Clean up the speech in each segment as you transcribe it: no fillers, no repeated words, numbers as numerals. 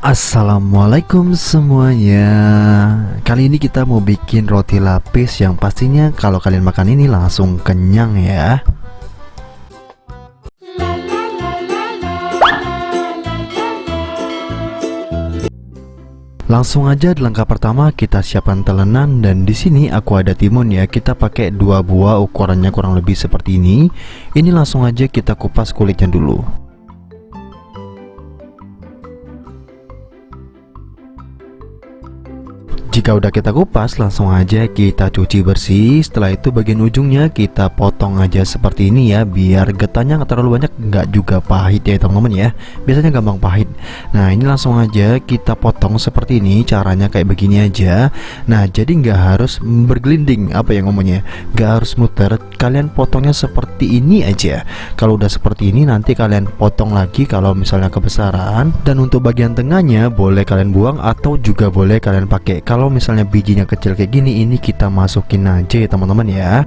Assalamualaikum semuanya. Kali ini kita mau bikin roti lapis yang pastinya kalau kalian makan ini langsung kenyang ya. Langsung aja di langkah pertama kita siapkan telenan, dan di sini aku ada timun ya. Kita pakai 2 buah, ukurannya kurang lebih seperti ini. Ini langsung aja kita kupas kulitnya dulu. Jika udah kita kupas, langsung aja kita cuci bersih. Setelah itu bagian ujungnya kita potong aja seperti ini ya, biar getahnya nggak terlalu banyak, nggak juga pahit ya teman-teman ya. Biasanya gampang pahit. Nah ini langsung aja kita potong seperti ini. Caranya kayak begini aja. Nah jadi nggak harus bergelinding, apa yang ngomongnya, nggak harus muter. Kalian potongnya seperti ini aja. Kalau udah seperti ini nanti kalian potong lagi kalau misalnya kebesaran. Dan untuk bagian tengahnya boleh kalian buang atau juga boleh kalian pakai. Kalau misalnya bijinya kecil kayak gini, ini kita masukin aja ya teman-teman ya.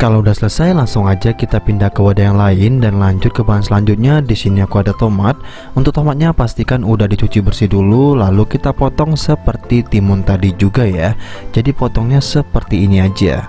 Kalau udah selesai, langsung aja kita pindah ke wadah yang lain dan lanjut ke bahan selanjutnya. Di sini aku ada tomat. Untuk tomatnya pastikan udah dicuci bersih dulu, lalu kita potong seperti timun tadi juga ya. Jadi potongnya seperti ini aja.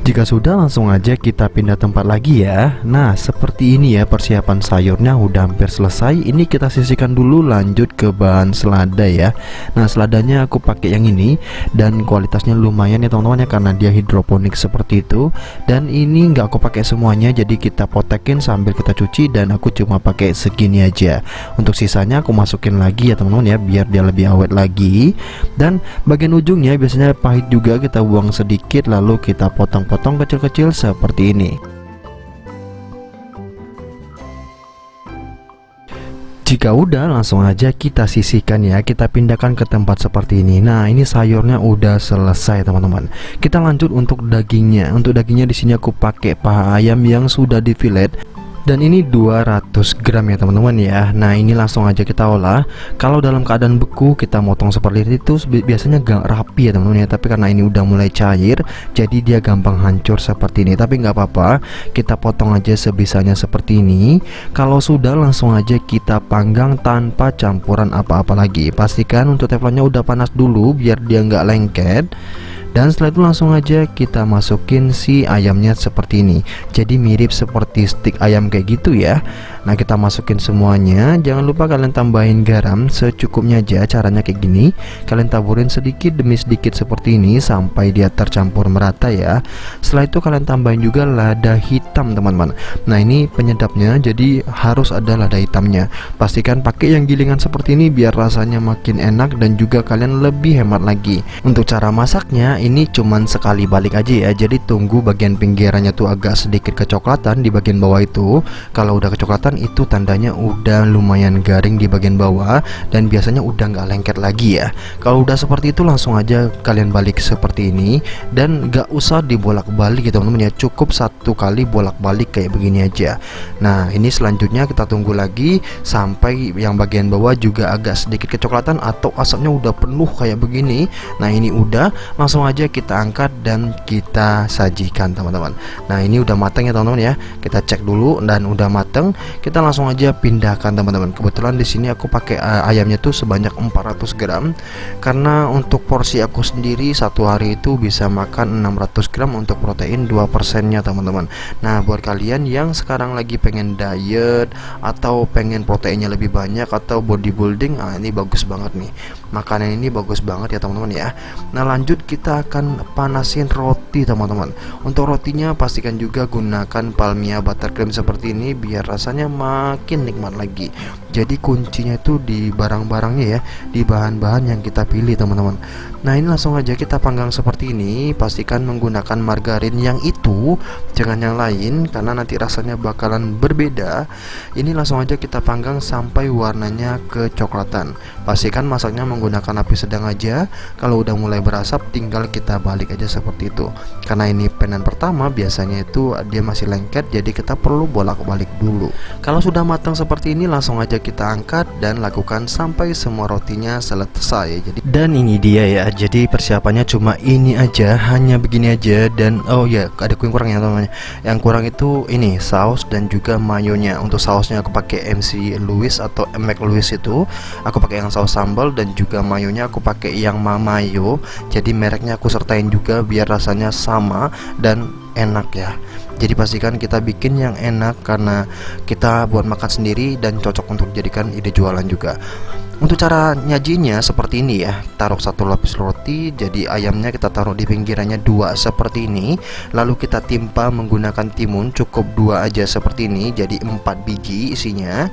Jika sudah, langsung aja kita pindah tempat lagi ya. Nah seperti ini ya, persiapan sayurnya udah hampir selesai. Ini kita sisihkan dulu, lanjut ke bahan selada ya. Nah seladanya aku pakai yang ini, dan kualitasnya lumayan ya teman-teman ya, karena dia hidroponik seperti itu. Dan ini nggak aku pakai semuanya, jadi kita potekin sambil kita cuci, dan aku cuma pakai segini aja. Untuk sisanya aku masukin lagi ya teman-teman ya, biar dia lebih awet lagi. Dan bagian ujungnya biasanya pahit juga, kita buang sedikit lalu kita potong kecil-kecil seperti ini. Jika udah, langsung aja kita sisihkan ya, kita pindahkan ke tempat seperti ini. Nah ini sayurnya udah selesai teman-teman. Kita lanjut untuk dagingnya. Untuk dagingnya di sini aku pakai paha ayam yang sudah di fillet, dan ini 200 gram ya teman-teman ya. Nah ini langsung aja kita olah. Kalau dalam keadaan beku kita motong seperti itu biasanya gak rapi ya teman-teman ya, tapi karena ini udah mulai cair jadi dia gampang hancur seperti ini. Tapi nggak apa-apa, kita potong aja sebisanya seperti ini. Kalau sudah, langsung aja kita panggang tanpa campuran apa-apa lagi. Pastikan untuk teflonnya udah panas dulu biar dia nggak lengket. Dan setelah itu langsung aja kita masukin si ayamnya seperti ini. Jadi mirip seperti stik ayam kayak gitu ya. Nah kita masukin semuanya. Jangan lupa kalian tambahin garam secukupnya aja. Caranya kayak gini, kalian taburin sedikit demi sedikit seperti ini sampai dia tercampur merata ya. Setelah itu kalian tambahin juga lada hitam teman-teman. Nah ini penyedapnya, jadi harus ada lada hitamnya. Pastikan pakai yang gilingan seperti ini biar rasanya makin enak dan juga kalian lebih hemat lagi. Untuk cara masaknya ini cuman sekali balik aja ya. Jadi tunggu bagian pinggirannya tuh agak sedikit kecoklatan di bagian bawah itu. Kalau udah kecoklatan itu tandanya udah lumayan garing di bagian bawah, dan biasanya udah nggak lengket lagi ya. Kalau udah seperti itu langsung aja kalian balik seperti ini, dan nggak usah dibolak-balik gitu teman-teman ya. Cukup satu kali bolak-balik kayak begini aja. Nah ini selanjutnya kita tunggu lagi sampai yang bagian bawah juga agak sedikit kecoklatan atau asapnya udah penuh kayak begini. Nah ini udah, langsung aja kita angkat dan kita sajikan teman-teman. Nah ini udah matang ya teman-teman ya. Kita cek dulu dan udah matang. Kita langsung aja pindahkan teman-teman. Kebetulan di sini aku pakai ayamnya tuh sebanyak 400 gram, karena untuk porsi aku sendiri satu hari itu bisa makan 600 gram untuk protein 2% nya teman-teman. Nah buat kalian yang sekarang lagi pengen diet atau pengen proteinnya lebih banyak atau bodybuilding, ini bagus banget nih. Makanan ini bagus banget ya teman-teman ya. Nah lanjut kita akan panasin roti teman-teman. Untuk rotinya pastikan juga gunakan palmia buttercream seperti ini biar rasanya makin nikmat lagi. Jadi kuncinya itu di barang-barangnya ya, di bahan-bahan yang kita pilih teman-teman. Nah ini langsung aja kita panggang seperti ini. Pastikan menggunakan margarin yang itu, jangan yang lain, karena nanti rasanya bakalan berbeda. Ini langsung aja kita panggang sampai warnanya kecoklatan. Pastikan masaknya menggunakan api sedang aja. Kalau udah mulai berasap tinggal kita balik aja seperti itu. Karena ini penan pertama biasanya itu dia masih lengket, jadi kita perlu bolak-balik dulu. Kalau sudah matang seperti ini langsung aja kita angkat dan lakukan sampai semua rotinya selesai. Jadi dan ini dia ya. Jadi persiapannya cuma ini aja, hanya begini aja. Dan oh ya, ada yang kurang ya teman-teman. Yang kurang itu ini saus dan juga mayonya. Untuk sausnya aku pakai MC Louis atau Mac Louis itu. Aku pakai yang saus sambal dan juga mayonya aku pakai yang Mamayo. Jadi mereknya aku sertain juga biar rasanya sama dan enak ya. Jadi pastikan kita bikin yang enak karena kita buat makan sendiri dan cocok untuk dijadikan ide jualan juga. Untuk cara nyajinya seperti ini ya. Taruh satu lapis roti, jadi ayamnya kita taruh di pinggirannya dua seperti ini. Lalu kita timpa menggunakan timun, cukup dua aja seperti ini, jadi 4 biji isinya.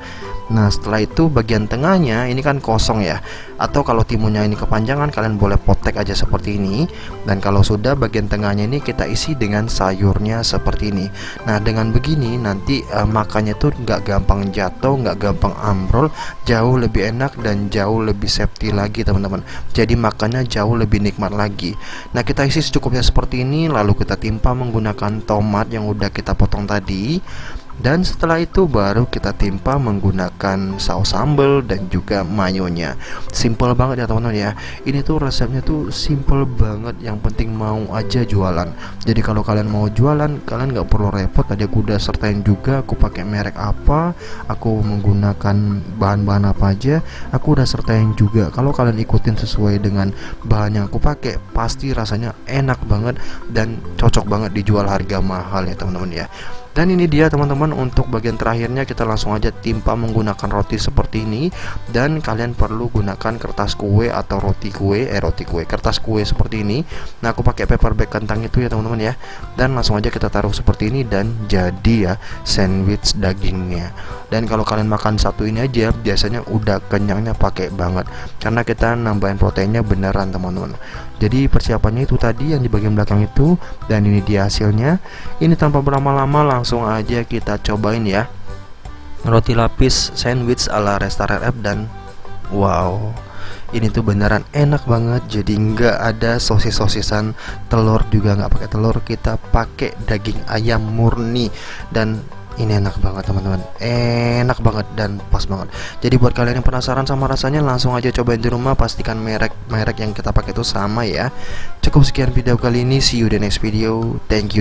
Nah setelah itu bagian tengahnya ini kan kosong ya. Atau kalau timunnya ini kepanjangan, kalian boleh potek aja seperti ini. Dan kalau sudah bagian tengahnya ini kita isi dengan sayurnya seperti ini. Nah dengan begini nanti makannya tuh nggak gampang jatuh, nggak gampang ambrol, jauh lebih enak dan jauh lebih safety lagi teman-teman. Jadi makannya jauh lebih nikmat lagi. Nah kita isi secukupnya seperti ini, lalu kita timpa menggunakan tomat yang udah kita potong tadi. Dan setelah itu baru kita timpa menggunakan saus sambal dan juga mayonya. Simple banget ya teman-teman ya. Ini tuh resepnya tuh simple banget. Yang penting mau aja jualan. Jadi kalau kalian mau jualan, kalian nggak perlu repot. Tadi aku udah sertain juga aku pakai merek apa, aku menggunakan bahan-bahan apa aja. Aku udah sertain juga. Kalau kalian ikutin sesuai dengan bahan yang aku pakai, pasti rasanya enak banget dan cocok banget dijual harga mahal ya teman-teman ya. Dan ini dia teman-teman, untuk bagian terakhirnya kita langsung aja timpa menggunakan roti seperti ini. Dan kalian perlu gunakan kertas kue atau kertas kue seperti ini. Nah aku pakai paper bag kentang itu ya teman-teman ya. Dan langsung aja kita taruh seperti ini dan jadi ya sandwich dagingnya. Dan kalau kalian makan satu ini aja biasanya udah kenyangnya pakai banget, karena kita nambahin proteinnya beneran teman-teman. Jadi persiapannya itu tadi yang di bagian belakang itu. Dan ini dia hasilnya. Ini tanpa berlama-lama langsung aja kita cobain ya. Roti lapis sandwich ala Restaurant F. Dan wow, ini tuh beneran enak banget. Jadi nggak ada sosis-sosisan, telur juga nggak pakai telur, kita pakai daging ayam murni. Dan ini enak banget teman-teman, enak banget dan pas banget. Jadi buat kalian yang penasaran sama rasanya, langsung aja cobain di rumah. Pastikan merek yang kita pakai itu sama ya. Cukup sekian video kali ini, see you the next video. Thank you.